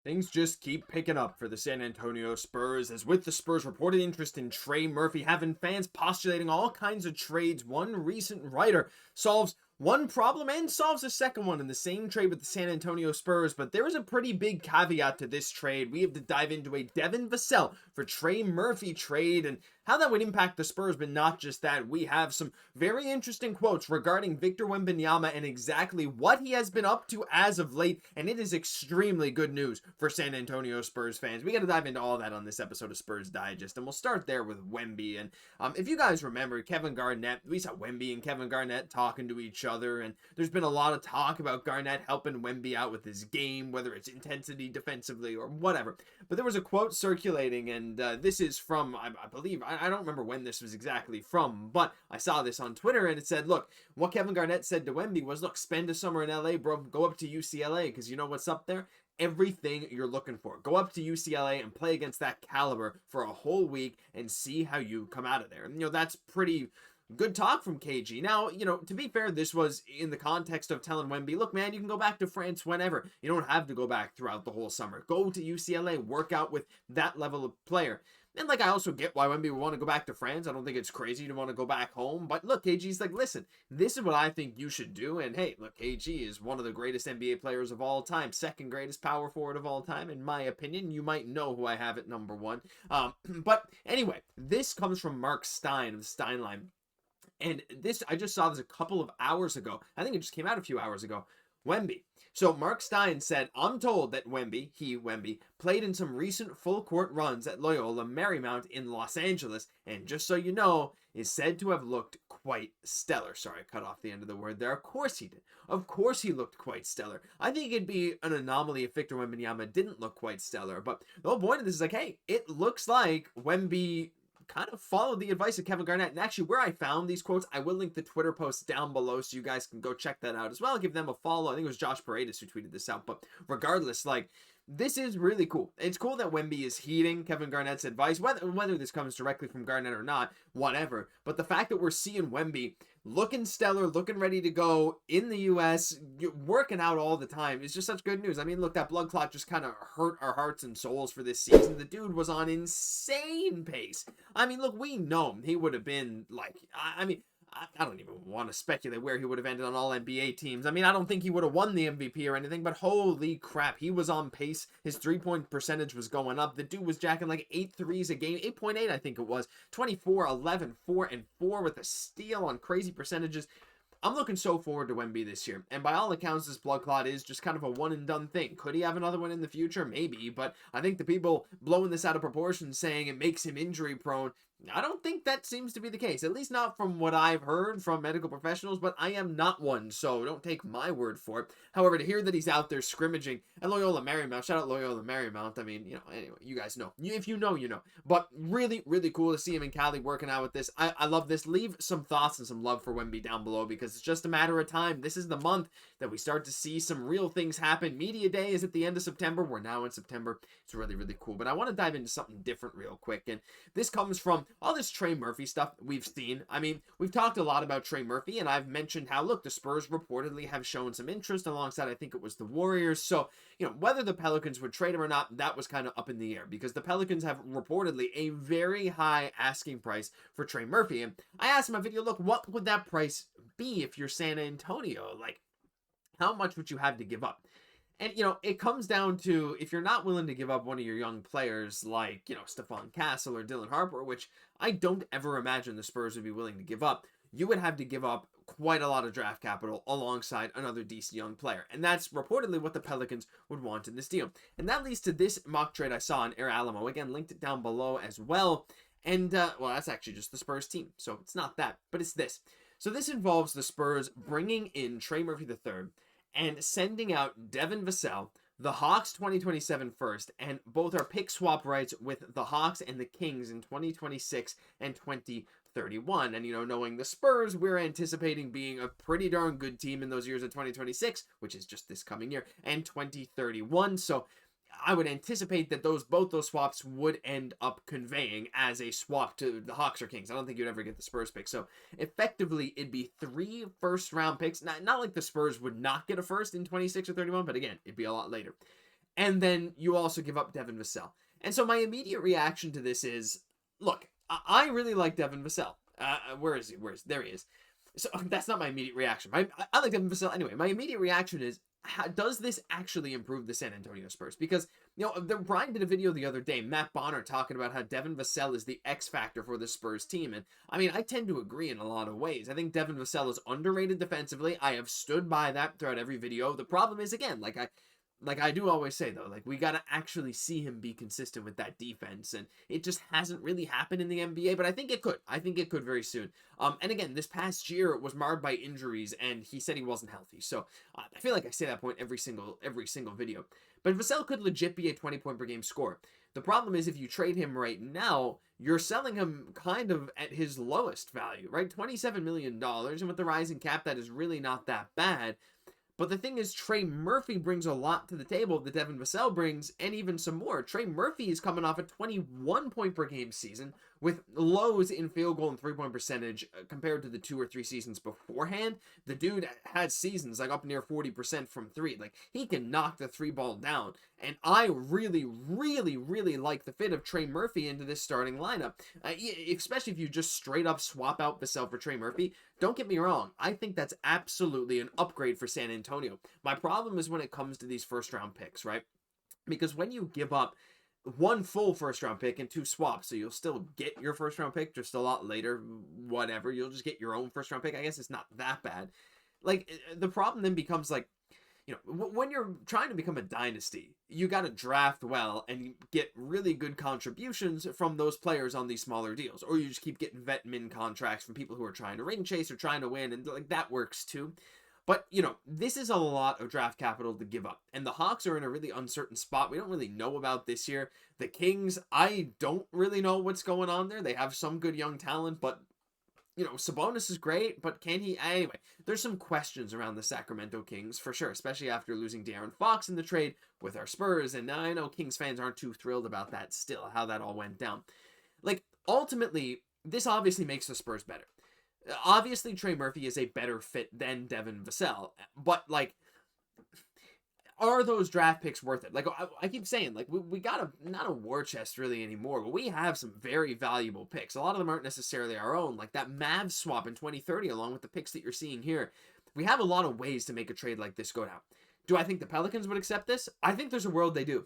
Things just keep picking up for the San Antonio Spurs, as with the Spurs' reported interest in Trey Murphy having fans postulating all kinds of trades, one recent writer solves one problem and solves a second one in the same trade with the San Antonio Spurs. But there is a pretty big caveat to this trade. We have to dive into a Devin Vassell for Trey Murphy trade and how that would impact the Spurs, but not just that. We have some very interesting quotes regarding Victor Wembanyama and exactly what he has been up to as of late, and it is extremely good news for San Antonio Spurs fans. We got to dive into all that on this episode of Spurs Digest, and we'll start there with Wemby. And if you guys remember, Kevin Garnett, we saw Wemby and Kevin Garnett talking to each other, and there's been a lot of talk about Garnett helping Wemby out with his game, whether it's intensity defensively or whatever. But there was a quote circulating, and this is from, I believe, I don't remember when this was exactly from, but I saw this on Twitter, and it said, look, what Kevin Garnett said to Wemby was, look, spend a summer in LA, bro. Go up to UCLA, because you know what's up there? Everything you're looking for. Go up to UCLA and play against that caliber for a whole week and see how you come out of there. And, that's pretty good talk from KG. Now, to be fair, this was in the context of telling Wemby, look, man, you can go back to France whenever. You don't have to go back throughout the whole summer. Go to UCLA, work out with that level of player. And, I also get why Wemby would want to go back to France. I don't think it's crazy to want to go back home. But, look, KG's like, listen, this is what I think you should do. And, hey, look, KG is one of the greatest NBA players of all time. Second greatest power forward of all time, in my opinion. You might know who I have at number one. But, anyway, this comes from Mark Stein of the Stein Line. And this, I just saw this a couple of hours ago. I think it just came out a few hours ago. Wemby. So Mark Stein said, I'm told that Wemby, played in some recent full court runs at Loyola Marymount in Los Angeles, and just so you know, is said to have looked quite stellar. Sorry, I cut off the end of the word there. Of course he did. Of course he looked quite stellar. I think it'd be an anomaly if Victor Wembanyama didn't look quite stellar, but the whole point of this is like, hey, it looks like Wemby kind of followed the advice of Kevin Garnett. And actually, where I found these quotes, I will link the Twitter post down below so you guys can go check that out as well. Give them a follow. I think it was Josh Paredes who tweeted this out. But regardless, this is really cool. It's cool that Wemby is heeding Kevin Garnett's advice, whether this comes directly from Garnett or not, whatever. But the fact that we're seeing Wemby looking stellar, looking ready to go in the U.S., working out all the time is just such good news. I mean, look, that blood clot just kind of hurt our hearts and souls for this season. The dude was on insane pace. I mean, look, we know he would have been I don't even want to speculate where he would have ended on all NBA teams. I mean, I don't think he would have won the MVP or anything, but holy crap, he was on pace. His three-point percentage was going up. The dude was jacking like 8 threes a game, 8.8 I think it was, 24, 11, 4, and 4 with a steal on crazy percentages. I'm looking so forward to Wemby this year, and by all accounts, this blood clot is just kind of a one-and-done thing. Could he have another one in the future? Maybe, but I think the people blowing this out of proportion saying it makes him injury-prone, I don't think that seems to be the case, at least not from what I've heard from medical professionals, but I am not one, so don't take my word for it. However, to hear that he's out there scrimmaging at Loyola Marymount, shout out Loyola Marymount, I mean, anyway, you guys know. If you know, you know. But really, really cool to see him in Cali working out with this. I love this. Leave some thoughts and some love for Wemby down below, because it's just a matter of time. This is the month that we start to see some real things happen. Media Day is at the end of September. We're now in September. It's really, really cool. But I want to dive into something different real quick, and this comes from all this Trey Murphy stuff we've seen. I mean, we've talked a lot about Trey Murphy, and I've mentioned how, look, the Spurs reportedly have shown some interest alongside, I think it was the Warriors. So, whether the Pelicans would trade him or not, that was kind of up in the air, because the Pelicans have reportedly a very high asking price for Trey Murphy. And I asked in my video, look, what would that price be if you're San Antonio? How much would you have to give up? And, it comes down to, if you're not willing to give up one of your young players like, Stephon Castle or Dylan Harper, which I don't ever imagine the Spurs would be willing to give up, you would have to give up quite a lot of draft capital alongside another decent young player. And that's reportedly what the Pelicans would want in this deal. And that leads to this mock trade I saw on Air Alamo. Again, linked it down below as well. And, that's actually just the Spurs team, so it's not that, but it's this. So this involves the Spurs bringing in Trey Murphy III, and sending out Devin Vassell, the Hawks 2027 first, and both are pick swap rights with the Hawks and the Kings in 2026 and 2031. And, knowing the Spurs, we're anticipating being a pretty darn good team in those years of 2026, which is just this coming year, and 2031. So I would anticipate that both those swaps would end up conveying as a swap to the Hawks or Kings. I don't think you'd ever get the Spurs pick. So effectively, it'd be 3 first-round picks. Not like the Spurs would not get a first in 26 or 31, but again, it'd be a lot later. and then you also give up Devin Vassell. And so my immediate reaction to this is, look, I really like Devin Vassell. Where is he? There he is. So that's not my immediate reaction. I like Devin Vassell anyway. My immediate reaction is, does this actually improve the San Antonio Spurs? Because, Brian did a video the other day, Matt Bonner, talking about how Devin Vassell is the X factor for the Spurs team. And I mean, I tend to agree in a lot of ways. I think Devin Vassell is underrated defensively. I have stood by that throughout every video. The problem is, again, like I do always say, though, like, we got to actually see him be consistent with that defense, and it just hasn't really happened in the NBA, but I think it could. I think it could very soon. And again, this past year was marred by injuries, and he said he wasn't healthy, so I feel like I say that point every single video. But Vassell could legit be a 20-point per game scorer. The problem is, if you trade him right now, you're selling him kind of at his lowest value, right? $27 million, and with the rising cap, that is really not that bad. But the thing is, Trey Murphy brings a lot to the table that Devin Vassell brings, and even some more. Trey Murphy is coming off a 21-point per game season with lows in field goal and three-point percentage compared to the 2 or 3 seasons beforehand. The dude had seasons like up near 40% from three. Like, he can knock the three ball down. And I really, really, really like the fit of Trey Murphy into this starting lineup. Especially if you just straight up swap out Vassell for Trey Murphy. Don't get me wrong. I think that's absolutely an upgrade for San Antonio. My problem is when it comes to these first-round picks, right? Because when you give up one full first-round pick and 2 swaps, so you'll still get your first-round pick just a lot later, whatever. You'll just get your own first-round pick. I guess it's not that bad. Like, the problem then becomes, like, when you're trying to become a dynasty, you got to draft well and get really good contributions from those players on these smaller deals. Or you just keep getting vet min contracts from people who are trying to ring chase or trying to win, and like that works too. But, this is a lot of draft capital to give up. And the Hawks are in a really uncertain spot. We don't really know about this year. The Kings, I don't really know what's going on there. They have some good young talent, but Sabonis is great, but can he? Anyway, there's some questions around the Sacramento Kings for sure, especially after losing De'Aaron Fox in the trade with our Spurs. And I know Kings fans aren't too thrilled about that still, how that all went down. Like, ultimately, this obviously makes the Spurs better. Obviously, Trey Murphy is a better fit than Devin Vassell, but, like, are those draft picks worth it? Like, I keep saying, like, we got not a war chest really anymore, but we have some very valuable picks. A lot of them aren't necessarily our own, like that Mavs swap in 2030, along with the picks that you're seeing here. We have a lot of ways to make a trade like this go down. Do I think the Pelicans would accept this? I think there's a world they do.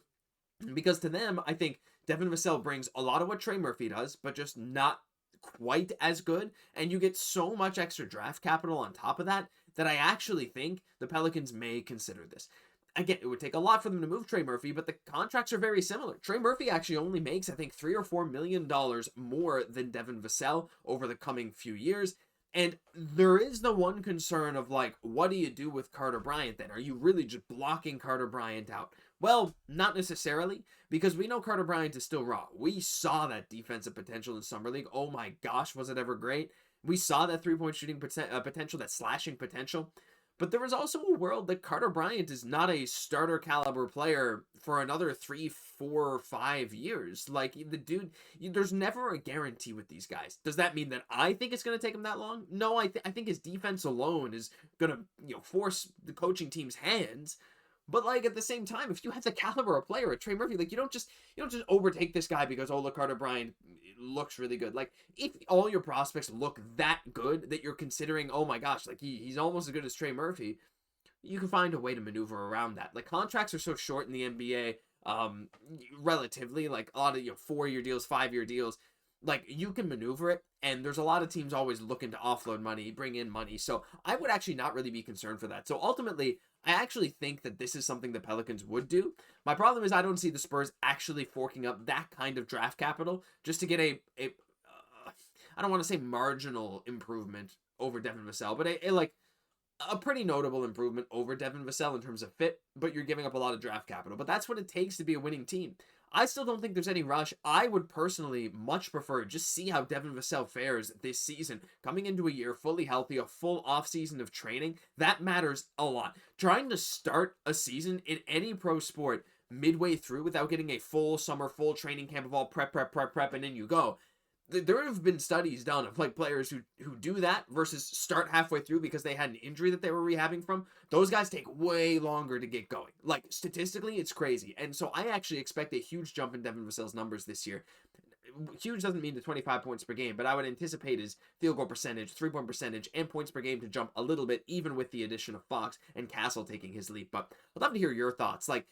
Because to them, I think Devin Vassell brings a lot of what Trey Murphy does, but just not quite as good, and you get so much extra draft capital on top of that, that I actually think the Pelicans may consider this. Again, it would take a lot for them to move Trey Murphy, but the contracts are very similar. Trey Murphy actually only makes, I think, $3 or $4 million more than Devin Vassell over the coming few years. And there is the one concern of, like, what do you do with Carter Bryant then? Are you really just blocking Carter Bryant out? Well, not necessarily, because we know Carter Bryant is still raw. We saw that defensive potential in Summer League. Oh my gosh, was it ever great? We saw that three-point shooting potential, that slashing potential. But there is also a world that Carter Bryant is not a starter caliber player for another 3, 4, 5 years. Like, the dude, there's never a guarantee with these guys. Does that mean that I think it's going to take him that long? No, I think his defense alone is going to, force the coaching team's hands. But, like, at the same time, if you have the caliber of player at Trey Murphy, like, you don't just overtake this guy because, oh, look, Carter Bryant looks really good. Like, if all your prospects look that good that you're considering, oh my gosh, like, he's almost as good as Trey Murphy, you can find a way to maneuver around that. Like, contracts are so short in the NBA, relatively, like, a lot of, 4-year deals, 5-year deals. Like, you can maneuver it, and there's a lot of teams always looking to offload money, bring in money, so I would actually not really be concerned for that. So ultimately, I actually think that this is something the Pelicans would do. My problem is I don't see the Spurs actually forking up that kind of draft capital just to get I don't want to say marginal improvement over Devin Vassell, but a pretty notable improvement over Devin Vassell in terms of fit, but you're giving up a lot of draft capital. But that's what it takes to be a winning team. I still don't think there's any rush. I would personally much prefer just see how Devin Vassell fares this season, coming into a year fully healthy, a full offseason of training. That matters a lot. Trying to start a season in any pro sport midway through without getting a full summer, full training camp of all prep, and then you go, there have been studies done of like players who do that versus start halfway through because they had an injury that they were rehabbing from. Those guys take way longer to get going. Like statistically, it's crazy. And so I actually expect a huge jump in Devin Vassell's numbers this year. Huge doesn't mean the 25 points per game, but I would anticipate his field goal percentage, 3-point percentage, and points per game to jump a little bit, even with the addition of Fox and Castle taking his leap. But I'd love to hear your thoughts. Like,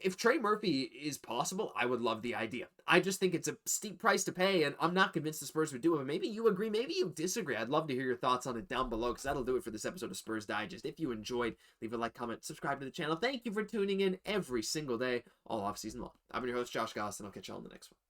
if Trey Murphy is possible, I would love the idea. I just think it's a steep price to pay, and I'm not convinced the Spurs would do it. But maybe you agree, maybe you disagree. I'd love to hear your thoughts on it down below, because that'll do it for this episode of Spurs Digest. If you enjoyed, leave a like, comment, subscribe to the channel. Thank you for tuning in every single day, all off season long. I've been your host, Josh Gosse, and I'll catch you all in the next one.